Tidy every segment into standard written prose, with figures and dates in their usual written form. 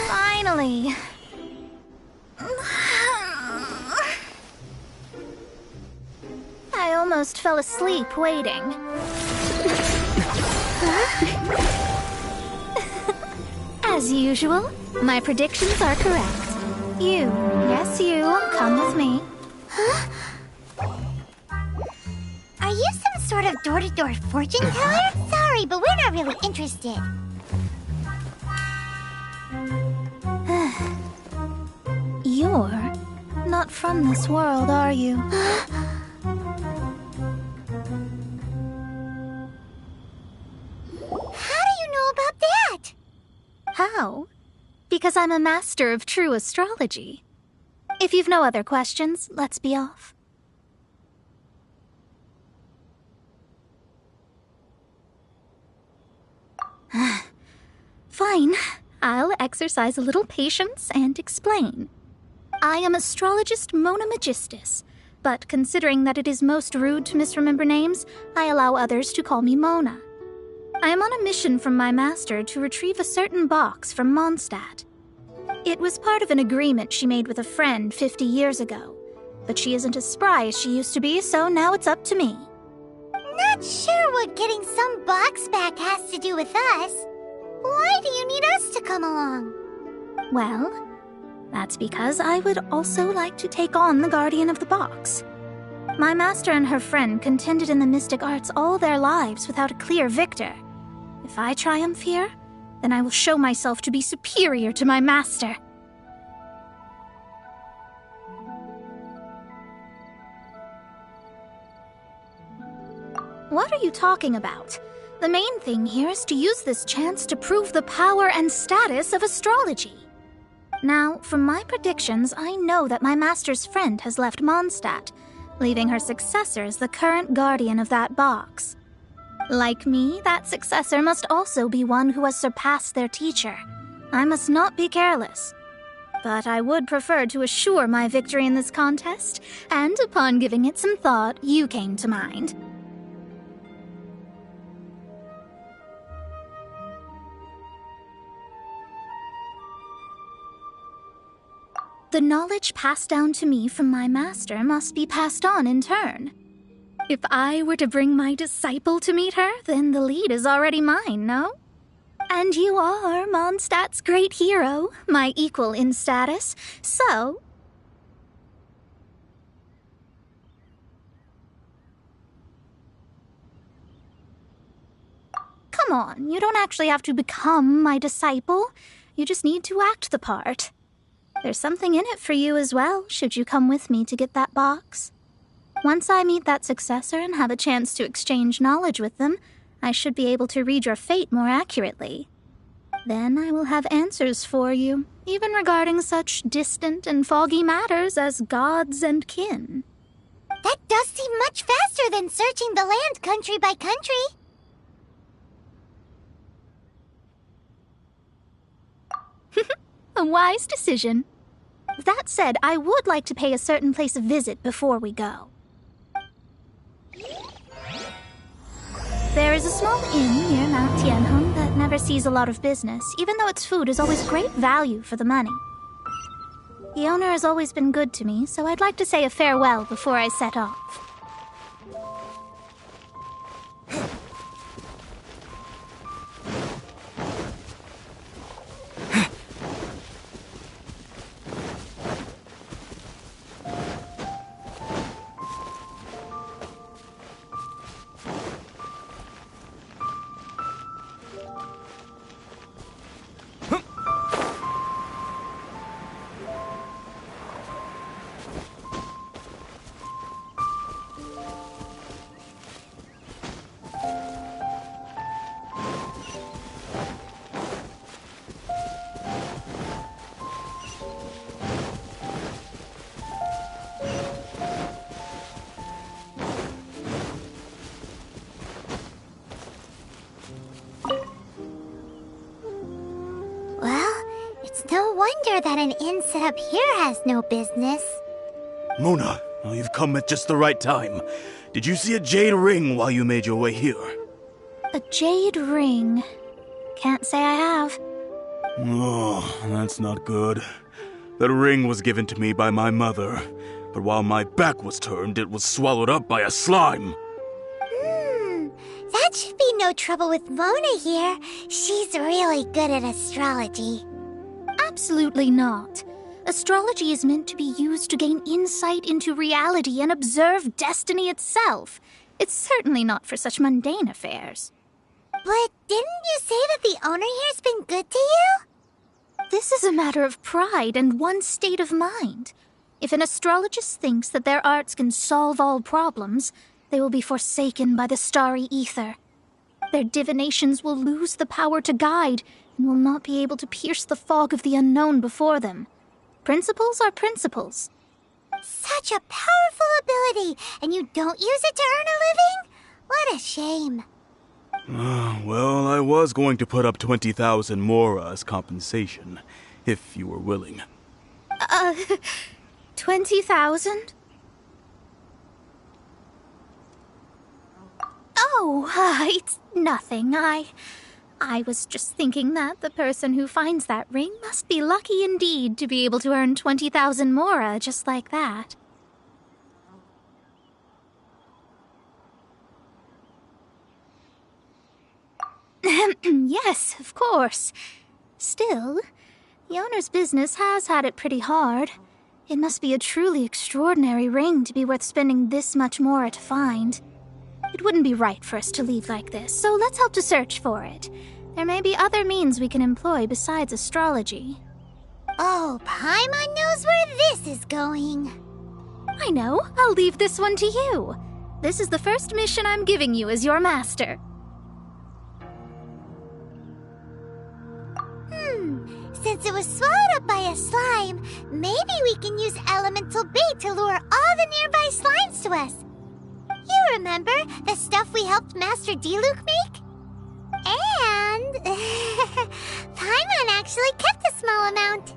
Finally. I almost fell asleep waiting. As usual, my predictions are correct. You, yes you, come with me. Are you some sort of door-to-door fortune teller? Sorry, but we're not really interested. You're not from this world, are you? How do you know about that? How? Because I'm a master of true astrology. If you've no other questions, let's be off. Fine. I'll exercise a little patience and explain. I am astrologist Mona Magistus, but considering that it is most rude to misremember names, I allow others to call me Mona. I am on a mission from my master to retrieve a certain box from Mondstadt. It was part of an agreement she made with a friend 50 years ago, but she isn't as spry as she used to be, so now it's up to me. Not sure what getting some box back has to do with us. Why do you need us to come along? Well, that's because I would also like to take on the Guardian of the Box. My master and her friend contended in the mystic arts all their lives without a clear victor. If I triumph here, then I will show myself to be superior to my master. What are you talking about? The main thing here is to use this chance to prove the power and status of astrology. Now, from my predictions, I know that my master's friend has left Mondstadt, leaving her successor as the current guardian of that box. Like me, that successor must also be one who has surpassed their teacher. I must not be careless. But I would prefer to assure my victory in this contest, and upon giving it some thought, you came to mind. The knowledge passed down to me from my master must be passed on in turn. If I were to bring my disciple to meet her, then the lead is already mine, no? And you are Mondstadt's great hero, my equal in status, so... Come on, you don't actually have to become my disciple. You just need to act the part. There's something in it for you as well, should you come with me to get that box. Once I meet that successor and have a chance to exchange knowledge with them, I should be able to read your fate more accurately. Then I will have answers for you, even regarding such distant and foggy matters as gods and kin. That does seem much faster than searching the land country by country. A wise decision. That said, I would like to pay a certain place a visit before we go. There is a small inn near Mount Tianheng that never sees a lot of business, even though its food is always great value for the money. The owner has always been good to me, so I'd like to say a farewell before I set off. It's no wonder that an inn set up here has no business. Mona, well, you've come at just the right time. Did you see a jade ring while you made your way here? A jade ring. Can't say I have. Oh, that's not good. That ring was given to me by my mother, but while my back was turned, it was swallowed up by a slime. That should be no trouble with Mona here. She's really good at astrology. Absolutely not. Astrology is meant to be used to gain insight into reality and observe destiny itself. It's certainly not for such mundane affairs. But didn't you say that the owner here's been good to you? This is a matter of pride and one's state of mind. If an astrologist thinks that their arts can solve all problems, they will be forsaken by the starry ether. Their divinations will lose the power to guide and will not be able to pierce the fog of the unknown before them. Principles are principles. Such a powerful ability, and you don't use it to earn a living? What a shame. Well, I was going to put up 20,000 mora as compensation, if you were willing. 20,000? Oh, it's nothing. I was just thinking that the person who finds that ring must be lucky indeed to be able to earn 20,000 mora just like that. Yes, of course. Still, the owner's business has had it pretty hard. It must be a truly extraordinary ring to be worth spending this much mora to find. It wouldn't be right for us to leave like this, so let's help to search for it. There may be other means we can employ besides astrology. Oh, Paimon knows where this is going. I know. I'll leave this one to you. This is the first mission I'm giving you as your master. Since it was swallowed up by a slime, maybe we can use elemental bait to lure all the nearby slimes to us. You remember the stuff we helped Master Diluc make? And Paimon actually kept a small amount.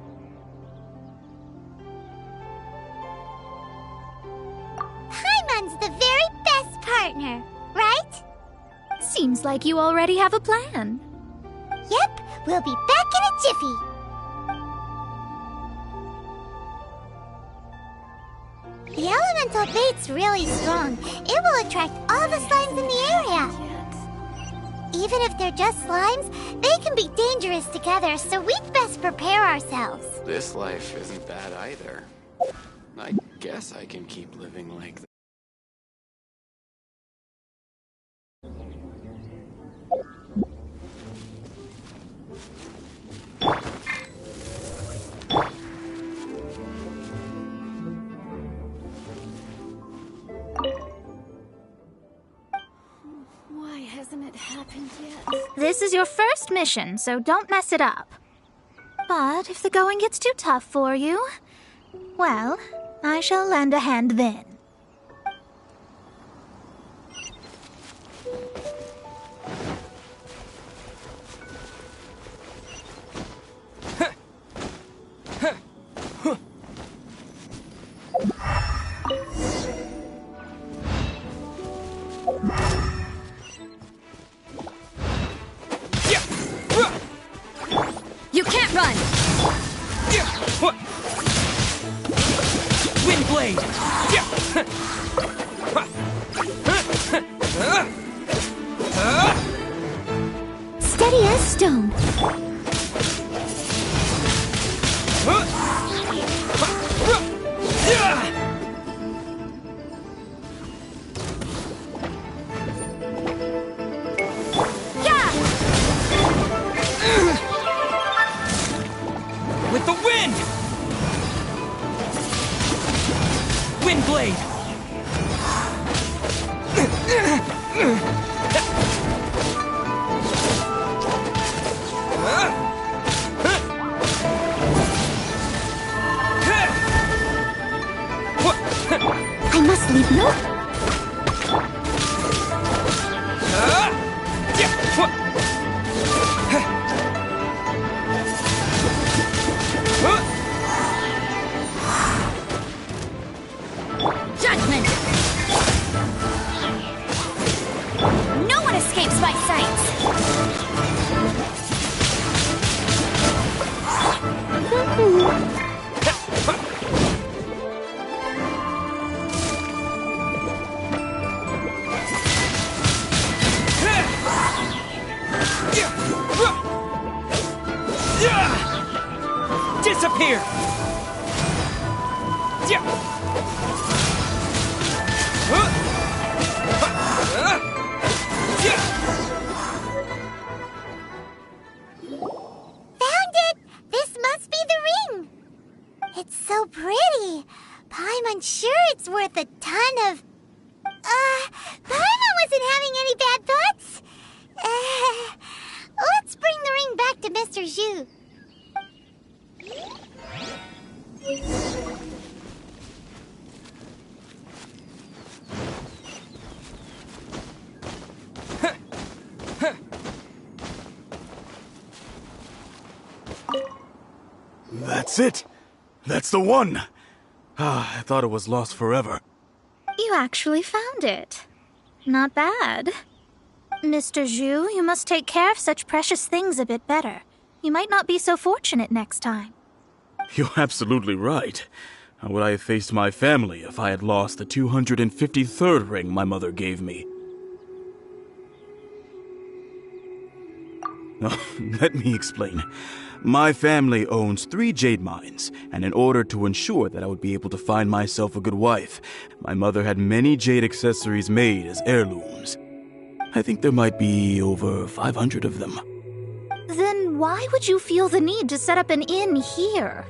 Paimon's the very best partner, right? Seems like you already have a plan. Yep, we'll be back in a jiffy. The elemental bait's really strong. It will attract all the slimes in the area. Even if they're just slimes, they can be dangerous together, so we'd best prepare ourselves. This life isn't bad either. I guess I can keep living like this. Why hasn't it happened yet? This is your first mission, so don't mess it up. But if the going gets too tough for you, well, I shall lend a hand then. You can't run! Wind blade! Steady as stone. With the wind! Wind blade! I must leave no... Disappear! Yeah. Found it! This must be the ring! It's so pretty. Paimon sure it's worth a ton of... Paimon wasn't having any bad thoughts. Let's bring the ring back to Mr. Zhu. That's it! That's the one! Ah, I thought it was lost forever. You actually found it. Not bad. Mr. Zhu, you must take care of such precious things a bit better. You might not be so fortunate next time. You're absolutely right. How would I have faced my family if I had lost the 253rd ring my mother gave me? Oh, let me explain. My family owns 3 jade mines, and in order to ensure that I would be able to find myself a good wife, my mother had many jade accessories made as heirlooms. I think there might be over 500 of them. Then why would you feel the need to set up an inn here?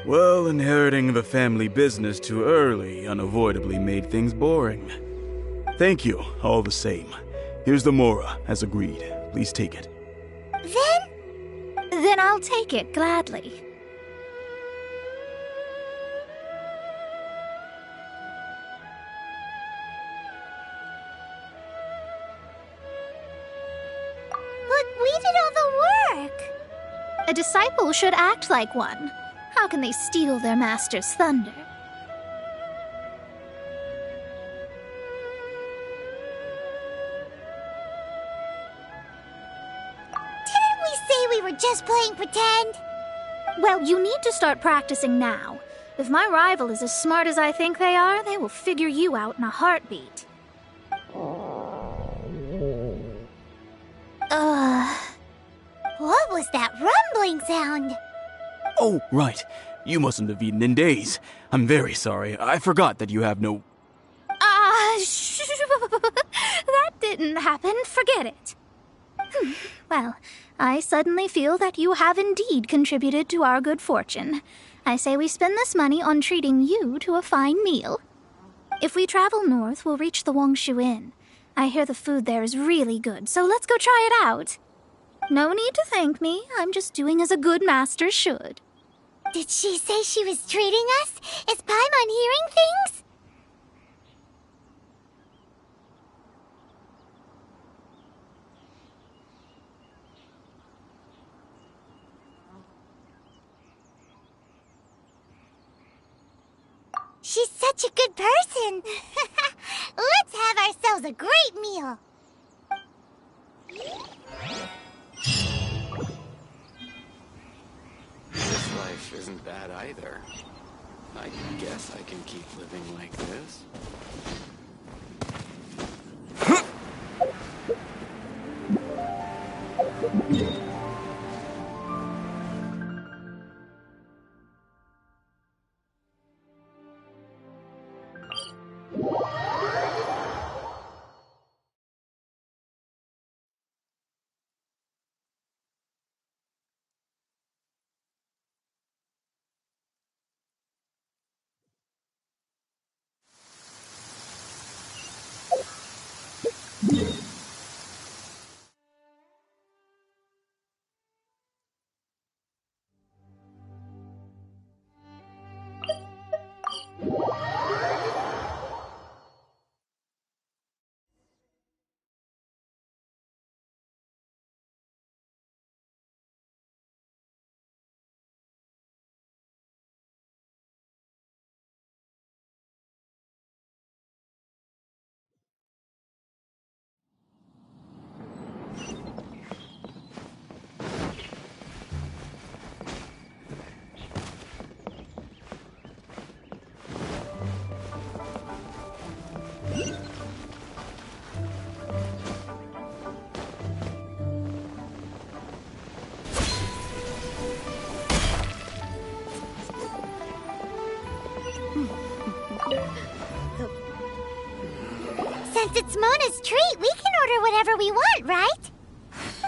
Well, inheriting the family business too early unavoidably made things boring. Thank you, all the same. Here's the Mora, as agreed. Please take it. Then I'll take it gladly. But we did all the work. A disciple should act like one. How can they steal their master's thunder? Didn't we say we were just playing pretend? Well, you need to start practicing now. If my rival is as smart as I think they are, they will figure you out in a heartbeat. What was that rumbling sound? Oh, right. You mustn't have eaten in days. I'm very sorry. I forgot that you have no... That didn't happen. Forget it. Well, I suddenly feel that you have indeed contributed to our good fortune. I say we spend this money on treating you to a fine meal. If we travel north, we'll reach the Wongshu Inn. I hear the food there is really good, so let's go try it out. No need to thank me. I'm just doing as a good master should. Did she say she was treating us? Is Paimon hearing things? She's such a good person. Let's have ourselves a great meal. This life isn't bad either. I guess I can keep living like this. Since it's Mona's treat, we can order whatever we want, right?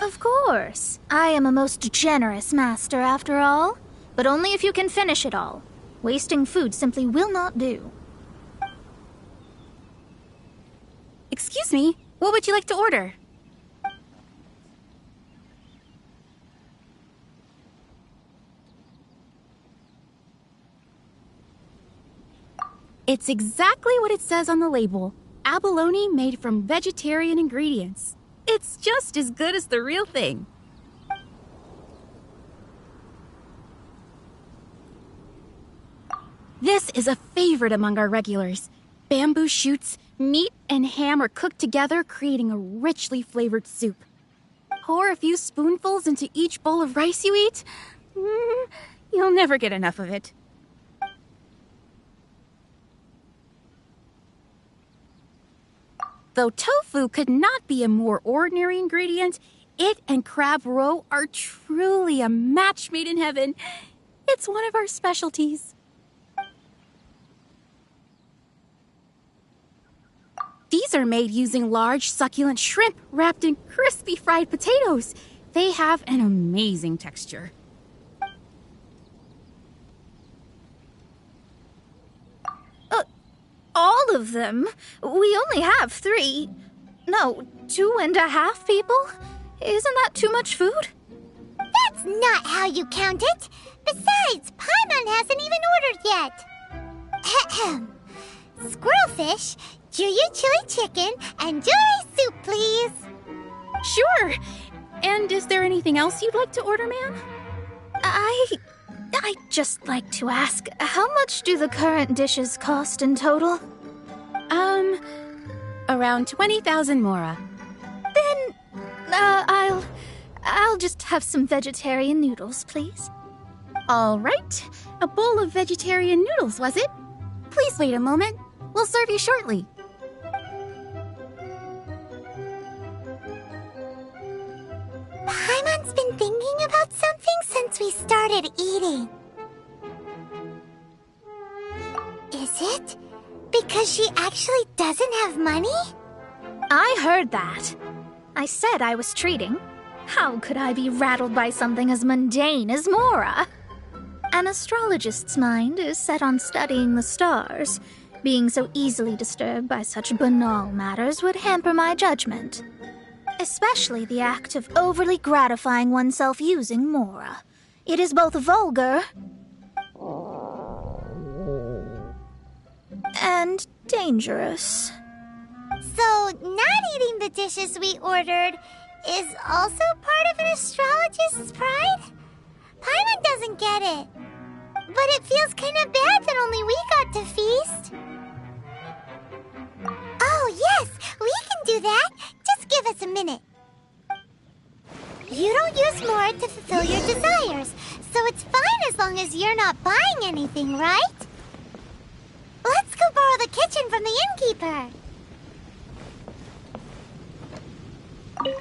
Of course. I am a most generous master, after all. But only if you can finish it all. Wasting food simply will not do. Excuse me, what would you like to order? It's exactly what it says on the label. Abalone made from vegetarian ingredients. It's just as good as the real thing. This is a favorite among our regulars. Bamboo shoots, meat, and ham are cooked together, creating a richly flavored soup. Pour a few spoonfuls into each bowl of rice you eat. You'll never get enough of it. Though tofu could not be a more ordinary ingredient, it and crab roe are truly a match made in heaven. It's one of our specialties. These are made using large, succulent shrimp wrapped in crispy fried potatoes. They have an amazing texture. All of them? We only have 3. No, 2.5 people? Isn't that too much food? That's not how you count it. Besides, Paimon hasn't even ordered yet. Ahem. Squirrelfish, Juyu chili chicken, and jewelry soup, please. Sure. And is there anything else you'd like to order, ma'am? I'd just like to ask, how much do the current dishes cost in total? Around 20,000 mora. Then, I'll just have some vegetarian noodles, please. All right. A bowl of vegetarian noodles, was it? Please wait a moment. We'll serve you shortly. Paimon's been thinking about something since we started eating. Is it because she actually doesn't have money? I heard that. I said I was treating. How could I be rattled by something as mundane as Mora? An astrologist's mind is set on studying the stars. Being so easily disturbed by such banal matters would hamper my judgment. Especially the act of overly gratifying oneself using Mora. It is both vulgar and dangerous. So, not eating the dishes we ordered is also part of an astrologist's pride? Paimon doesn't get it. But it feels kind of bad that only we got to feast. Oh, yes, we can do that. Just give us a minute. You don't use more to fulfill your desires, so it's fine as long as you're not buying anything, right? Let's go borrow the kitchen from the innkeeper.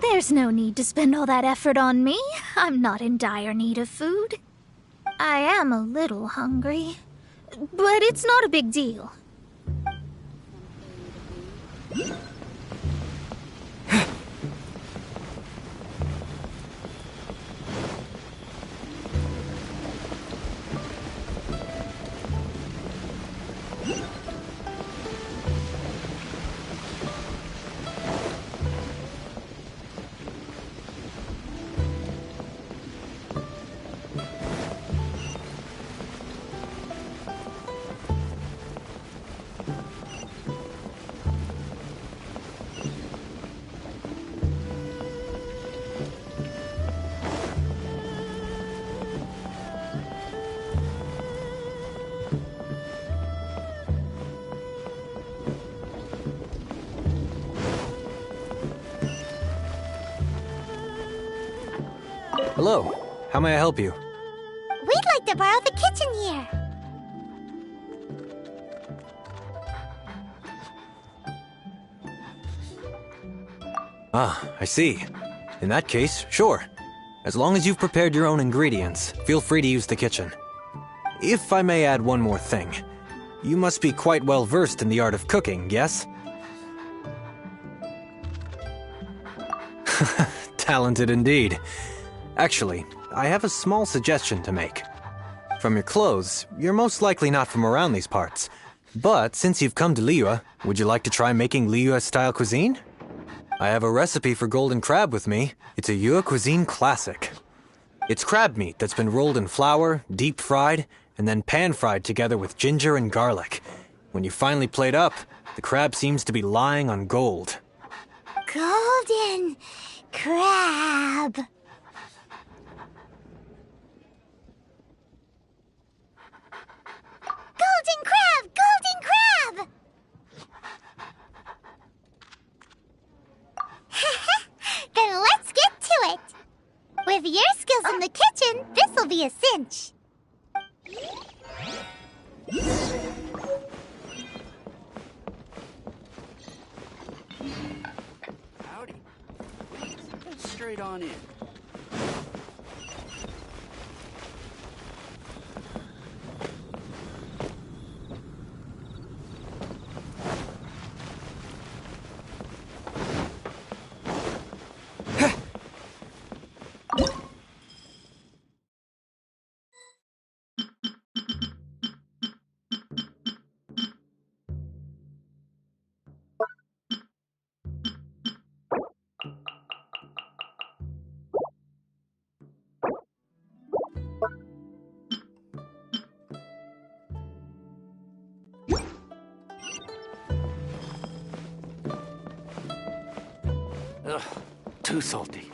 There's no need to spend all that effort on me. I'm not in dire need of food. I am a little hungry, but it's not a big deal. Hello. How may I help you? We'd like to borrow the kitchen here. Ah, I see. In that case, sure. As long as you've prepared your own ingredients, feel free to use the kitchen. If I may add one more thing, you must be quite well versed in the art of cooking, yes? Talented indeed. Actually, I have a small suggestion to make. From your clothes, you're most likely not from around these parts. But since you've come to Liyue, would you like to try making Liyue-style cuisine? I have a recipe for golden crab with me. It's a Yue cuisine classic. It's crab meat that's been rolled in flour, deep fried, and then pan-fried together with ginger and garlic. When you finally plate up, the crab seems to be lying on gold. Golden crab. Golden crab! Golden crab! Then let's get to it. With your skills in the kitchen, this'll be a cinch. Howdy. Please, go straight on in. Ugh, too salty.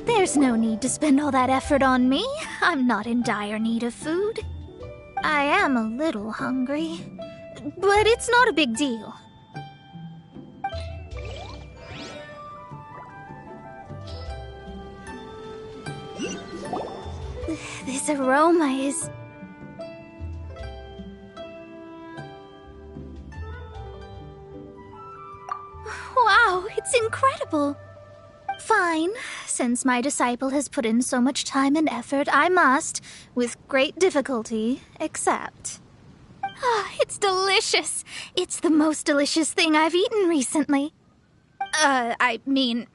There's no need to spend all that effort on me. I'm not in dire need of food. I am a little hungry, but it's not a big deal. This aroma is... Wow, it's incredible. Fine. Since my disciple has put in so much time and effort, I must, with great difficulty, accept. Ah, it's delicious. It's the most delicious thing I've eaten recently. I mean,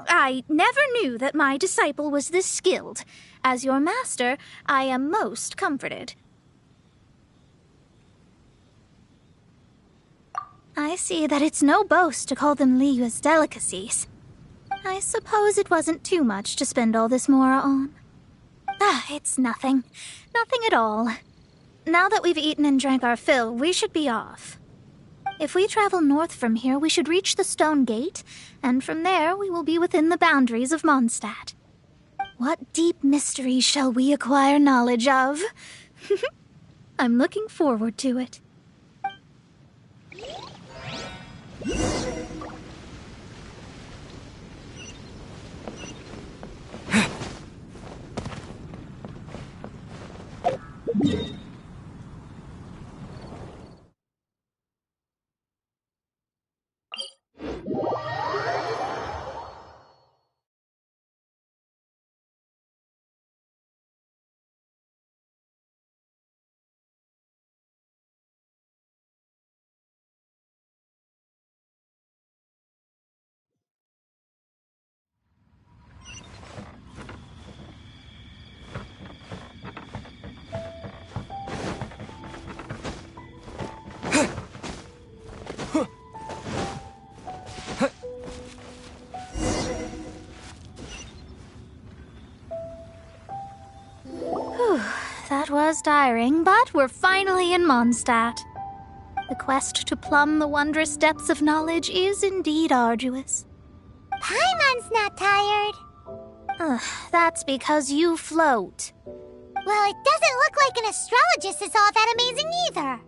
I never knew that my disciple was this skilled. As your master, I am most comforted. I see that it's no boast to call them Liyue's delicacies. I suppose it wasn't too much to spend all this mora on. Ah, it's nothing. Nothing at all. Now that we've eaten and drank our fill, we should be off. If we travel north from here, we should reach the Stone Gate, and from there we will be within the boundaries of Mondstadt. What deep mysteries shall we acquire knowledge of? I'm looking forward to it. That was tiring, but we're finally in Mondstadt. The quest to plumb the wondrous depths of knowledge is indeed arduous. Paimon's not tired. That's because you float. Well, it doesn't look like an astrologist is all that amazing either.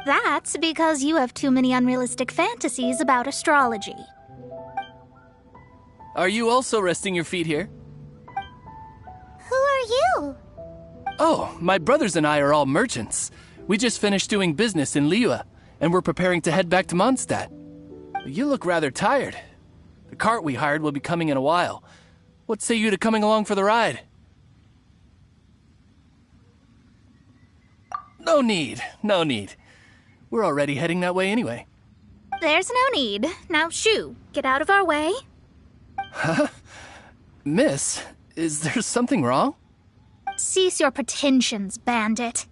That's because you have too many unrealistic fantasies about astrology. Are you also resting your feet here? Who are you? Oh, my brothers and I are all merchants. We just finished doing business in Liyue, and we're preparing to head back to Mondstadt. You look rather tired. The cart we hired will be coming in a while. What say you to coming along for the ride? No need, no need. We're already heading that way anyway. There's no need. Now, shoo, get out of our way. Huh? Miss, is there something wrong? Cease your pretensions, bandit.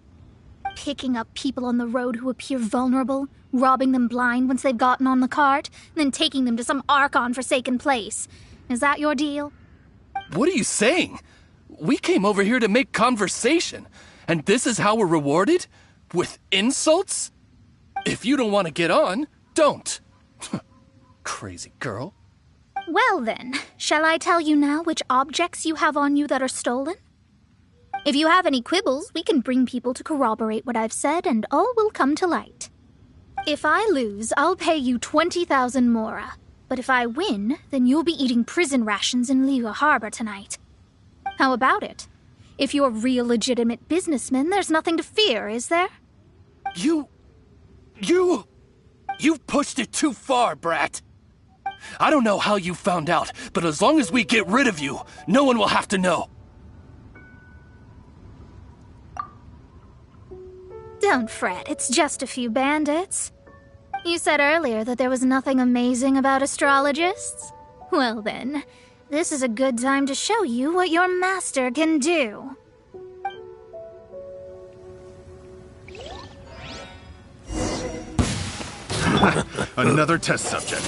Picking up people on the road who appear vulnerable, robbing them blind once they've gotten on the cart, then taking them to some Archon-forsaken place. Is that your deal? What are you saying? We came over here to make conversation, and this is how we're rewarded? With insults? If you don't want to get on, don't. Crazy girl. Well then, shall I tell you now which objects you have on you that are stolen? If you have any quibbles, we can bring people to corroborate what I've said, and all will come to light. If I lose, I'll pay you 20,000 mora. But if I win, then you'll be eating prison rations in Liyue Harbor tonight. How about it? If you're real legitimate businessmen, there's nothing to fear, is there? You've pushed it too far, brat. I don't know how you found out, but as long as we get rid of you, no one will have to know. Don't fret, it's just a few bandits. You said earlier that there was nothing amazing about astrologists? Well then, this is a good time to show you what your master can do. Another test subject.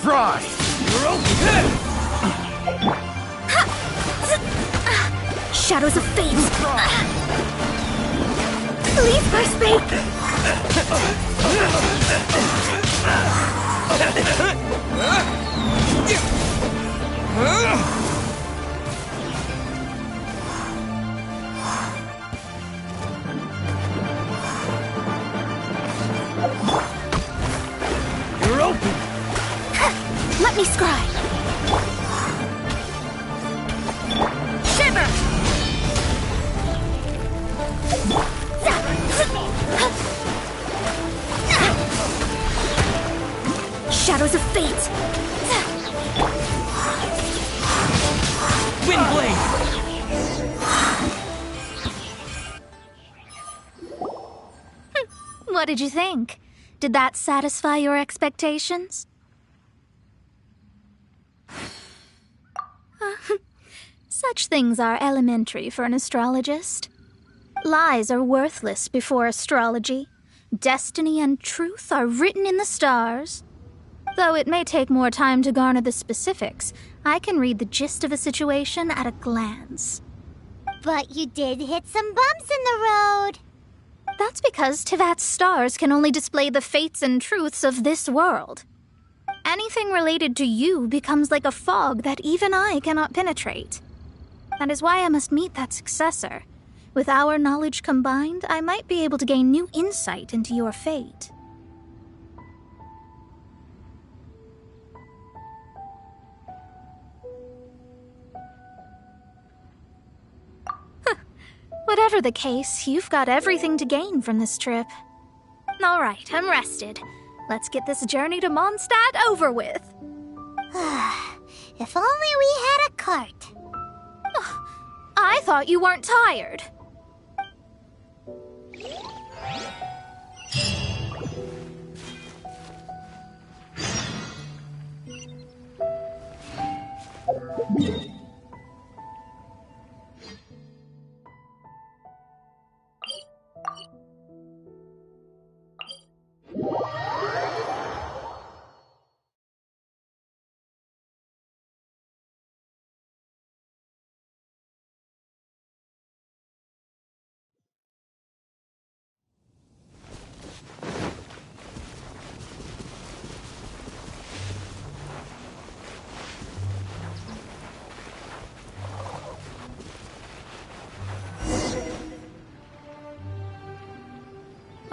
Fry! Shadows of fate! Leave first bait! You're open! Let me scry! Shiver! Shadows of fate! Windblade! What did you think? Did that satisfy your expectations? Such things are elementary for an astrologist. Lies are worthless before astrology. Destiny and truth are written in the stars. Though it may take more time to garner the specifics, I can read the gist of a situation at a glance. But you did hit some bumps in the road. That's because Tivat's stars can only display the fates and truths of this world. Anything related to you becomes like a fog that even I cannot penetrate. That is why I must meet that successor. With our knowledge combined, I might be able to gain new insight into your fate. Whatever the case, you've got everything to gain from this trip. All right, I'm rested. Let's get this journey to Mondstadt over with. If only we had a cart. I thought you weren't tired.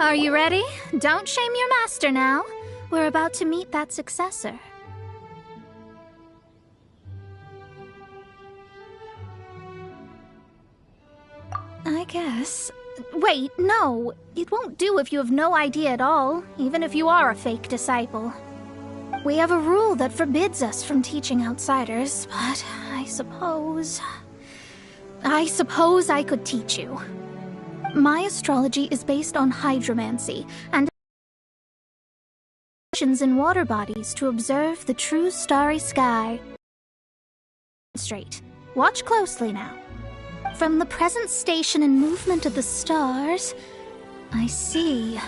Are you ready? Don't shame your master now. We're about to meet that successor. I guess. Wait, no. It won't do if you have no idea at all, even if you are a fake disciple. We have a rule that forbids us from teaching outsiders, but I suppose I could teach you. My astrology is based on hydromancy, and in water bodies to observe the true starry sky. Straight. Watch closely now. From the present station and movement of the stars, I see.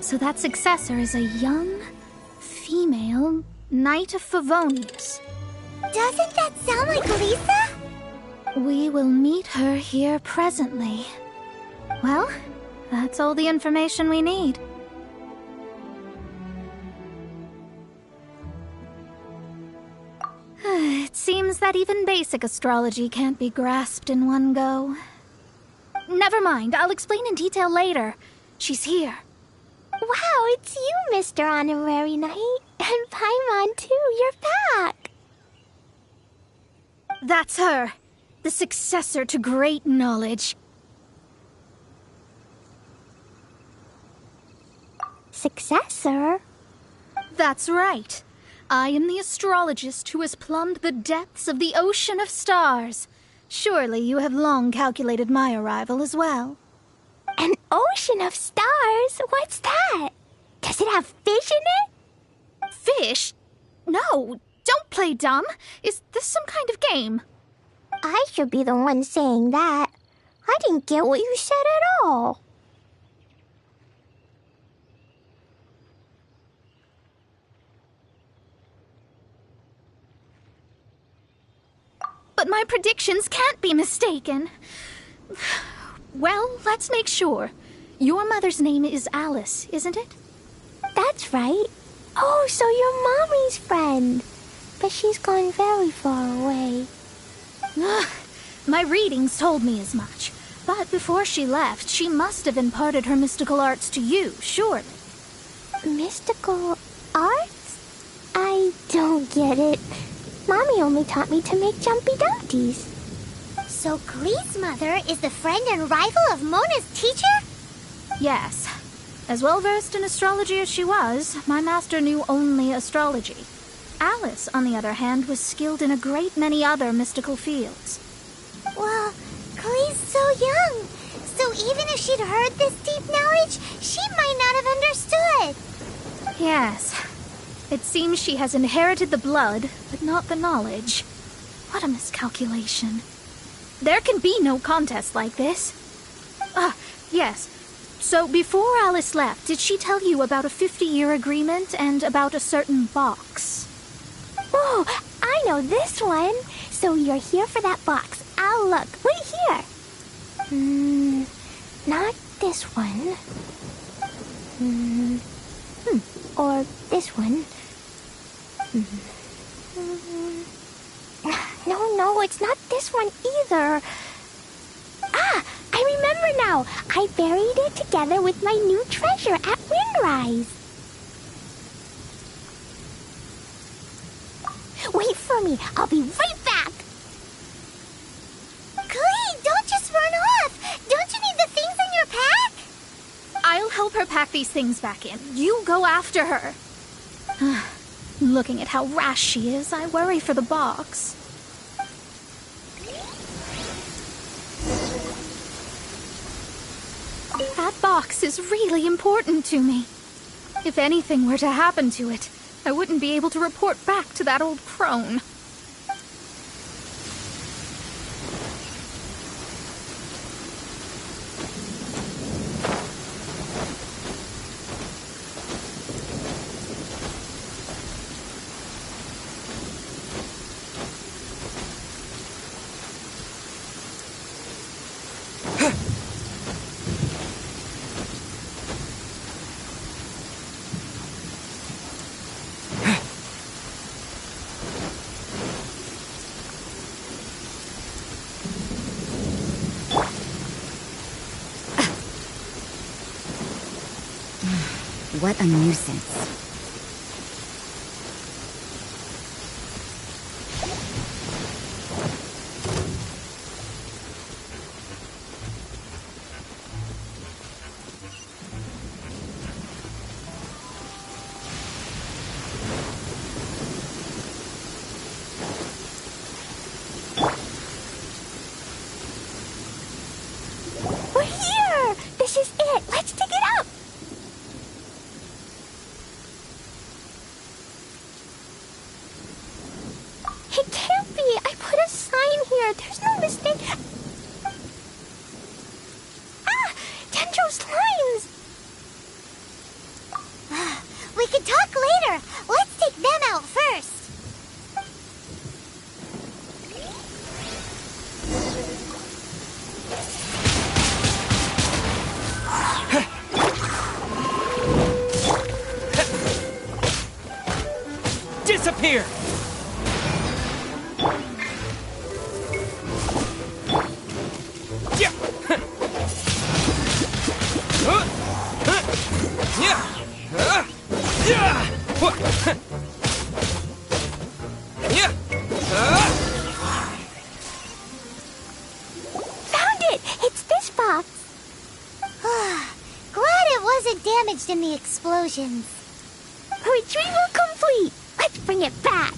So that successor is a young, female Knight of Favonius. Doesn't that sound like Lisa? We will meet her here presently. Well, that's all the information we need. It seems that even basic astrology can't be grasped in one go. Never mind, I'll explain in detail later. She's here. Wow, it's you, Mr. Honorary Knight. And Paimon, too, you're back. That's her. The successor to great knowledge. Successor? That's right. I am the astrologist who has plumbed the depths of the ocean of stars. Surely you have long calculated my arrival as well. An ocean of stars? What's that? Does it have fish in it? Fish? No, don't play dumb. Is this some kind of game? I should be the one saying that. I didn't get what you said at all. But my predictions can't be mistaken. Well, let's make sure. Your mother's name is Alice, isn't it? That's right. Oh, so you're Mommy's friend. But she's gone very far away. My readings told me as much. But before she left, she must have imparted her mystical arts to you, surely. Mystical arts? I don't get it. Mommy only taught me to make jumpy dumpties. So Glee's mother is the friend and rival of Mona's teacher? Yes. As well-versed in astrology as she was, my master knew only astrology. Alice, on the other hand, was skilled in a great many other mystical fields. Well, Glee's so young. So even if she'd heard this deep knowledge, she might not have understood. Yes. It seems she has inherited the blood, but not the knowledge. What a miscalculation. There can be no contest like this. Yes. So before Alice left, did she tell you about a 50-year agreement and about a certain box? Oh, I know this one. So you're here for that box. I'll look. Wait here. Not this one. Or this one. No, it's not this one either. Ah, I remember now. I buried it together with my new treasure at Windrise. Wait for me. I'll be right back. Glee, don't just run off. Don't you need the things in your pack? I'll help her pack these things back in. You go after her. Looking at how rash she is, I worry for the box. That box is really important to me. If anything were to happen to it, I wouldn't be able to report back to that old crone. What a nuisance. We're here! This is it! Let's dig it up! It can't be! I put a sign here! There's no mistake! Ah! Dendro slimes! We can talk later! Let's take them out first! Disappear! Yeah. Found it! It's this box! Glad it wasn't damaged in the explosions. Retrieval complete! Let's bring it back!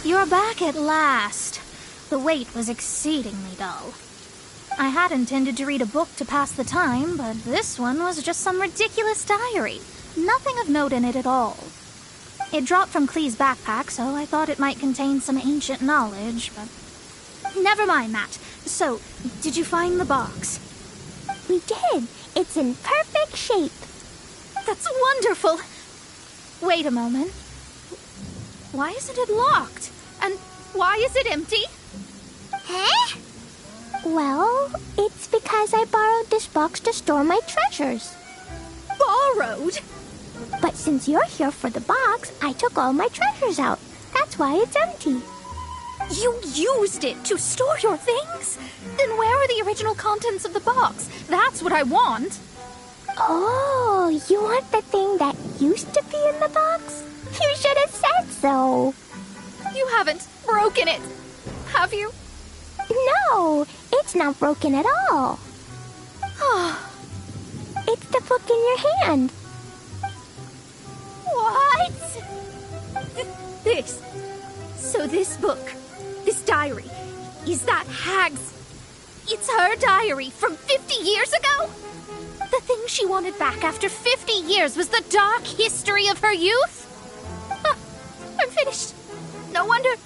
You're back at last. The wait was exceedingly dull. I had intended to read a book to pass the time, but this one was just some ridiculous diary. Nothing of note in it at all. It dropped from Klee's backpack, so I thought it might contain some ancient knowledge, but... Never mind that. So, did you find the box? We did! It's in perfect shape! That's wonderful! Wait a moment. Why isn't it locked? And why is it empty? Huh? Well, it's because I borrowed this box to store my treasures. Borrowed? But since you're here for the box, I took all my treasures out. That's why it's empty. You used it to store your things? Then where are the original contents of the box? That's what I want. Oh, you want the thing that used to be in the box? You should have said so. You haven't broken it, have you? No, it's not broken at all. It's the book in your hand. What? This. So this book, this diary, is that Hag's... It's her diary from 50 years ago? The thing she wanted back after 50 years was the dark history of her youth? I'm finished. No wonder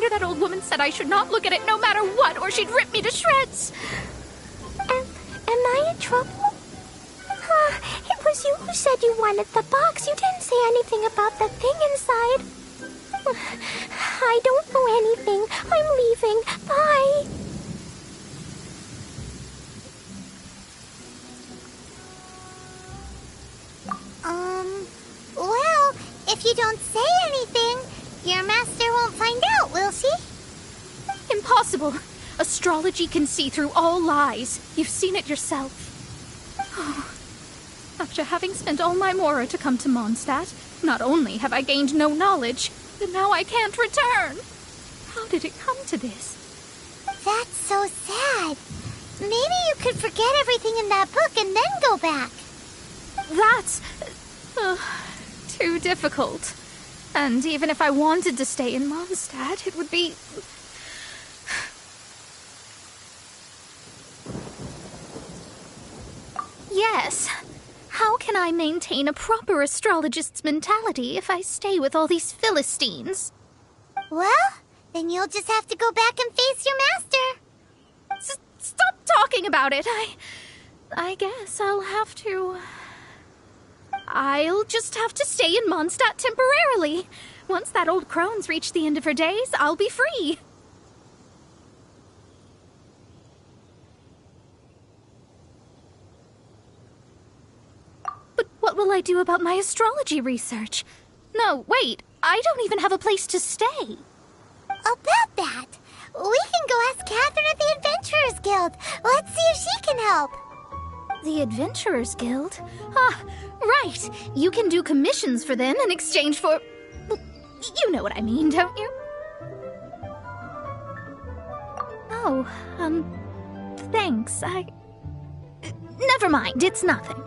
that old woman said I should not look at it no matter what, or she'd rip me to shreds. Am I in trouble? It was you who said you wanted the box. You didn't say anything about the thing inside. I don't know anything. I'm leaving. Bye. Well, if you don't say anything, your master won't find out, will she? Impossible. Astrology can see through all lies. You've seen it yourself. After having spent all my mora to come to Mondstadt, not only have I gained no knowledge, but now I can't return. How did it come to this? That's so sad. Maybe you could forget everything in that book and then go back. That's too difficult. And even if I wanted to stay in Mondstadt, it would be... Yes. How can I maintain a proper astrologist's mentality if I stay with all these Philistines? Well, then you'll just have to go back and face your master. Stop talking about it. I guess I'll have to... I'll just have to stay in Mondstadt temporarily. Once that old crone's reached the end of her days, I'll be free. But what will I do about my astrology research? No, wait, I don't even have a place to stay. About that, we can go ask Catherine at the Adventurers Guild. Let's see if she can help. The Adventurers Guild? Ah, right. You can do commissions for them in exchange for... Well, you know what I mean, don't you? Oh, thanks. Never mind, it's nothing.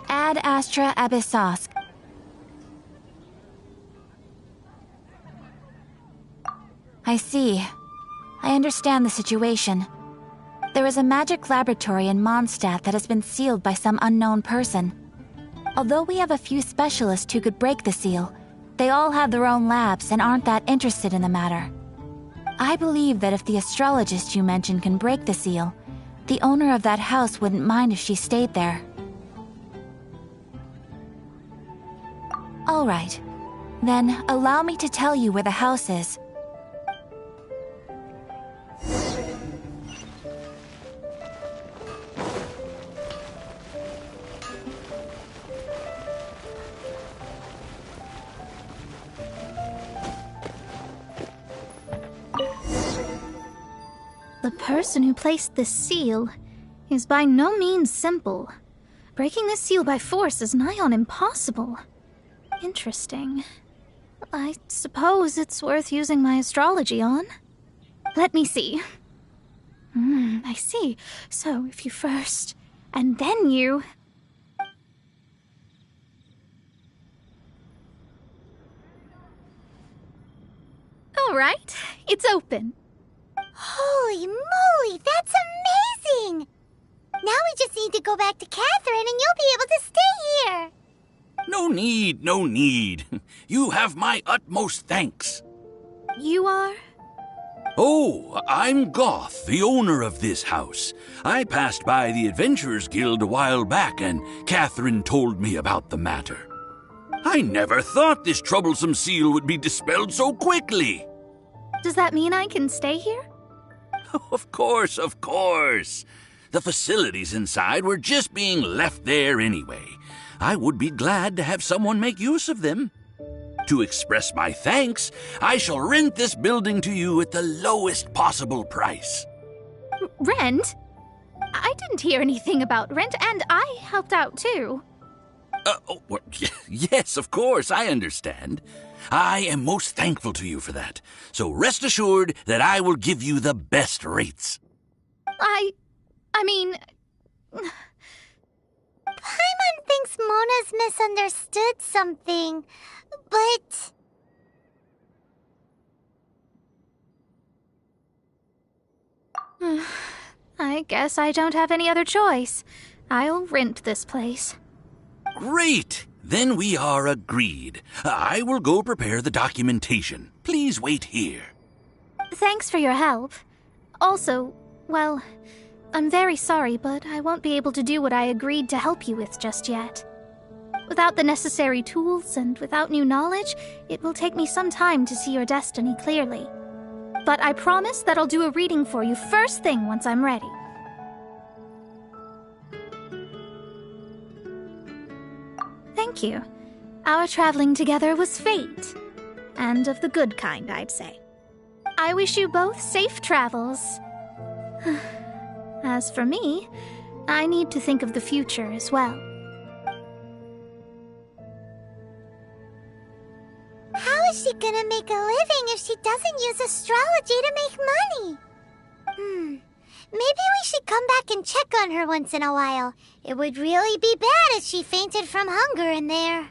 Ad Astra Abyssosk. I see. I understand the situation. There is a magic laboratory in Mondstadt that has been sealed by some unknown person. Although we have a few specialists who could break the seal, they all have their own labs and aren't that interested in the matter. I believe that if the astrologist you mentioned can break the seal, the owner of that house wouldn't mind if she stayed there. All right. Then, allow me to tell you where the house is. The person who placed this seal is by no means simple. Breaking this seal by force is nigh on impossible. Interesting. I suppose it's worth using my astrology on. Let me see. I see. So if you first, and then you... All right, it's open. Holy moly, that's amazing! Now we just need to go back to Catherine and you'll be able to stay here. No need, no need. You have my utmost thanks. You are? Oh, I'm Goth, the owner of this house. I passed by the Adventurers Guild a while back, and Catherine told me about the matter. I never thought this troublesome seal would be dispelled so quickly. Does that mean I can stay here? Of course, of course. The facilities inside were just being left there anyway. I would be glad to have someone make use of them. To express my thanks, I shall rent this building to you at the lowest possible price. Rent? I didn't hear anything about rent, and I helped out too. Yes, of course, I understand. I am most thankful to you for that. So rest assured that I will give you the best rates. I mean... Paimon thinks Mona's misunderstood something, but... I guess I don't have any other choice. I'll rent this place. Great! Then we are agreed. I will go prepare the documentation. Please wait here. Thanks for your help. Also, well, I'm very sorry, but I won't be able to do what I agreed to help you with just yet. Without the necessary tools and without new knowledge, it will take me some time to see your destiny clearly. But I promise that I'll do a reading for you first thing once I'm ready. thank you. Our traveling together was fate. And of the good kind, I'd say. I wish you both safe travels. As for me, I need to think of the future as well. How is she gonna make a living if she doesn't use astrology to make money? Maybe we should come back and check on her once in a while. It would really be bad if she fainted from hunger in there.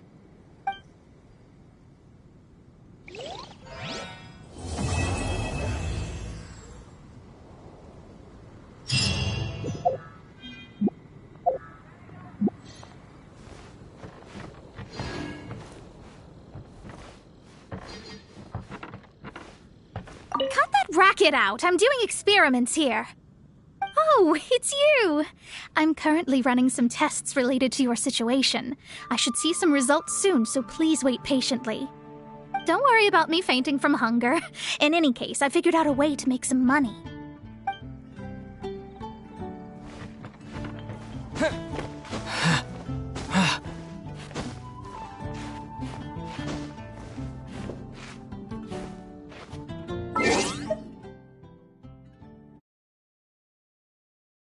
Cut that racket out! I'm doing experiments here. Oh, it's you! I'm currently running some tests related to your situation. I should see some results soon, so please wait patiently. Don't worry about me fainting from hunger. In any case, I figured out a way to make some money.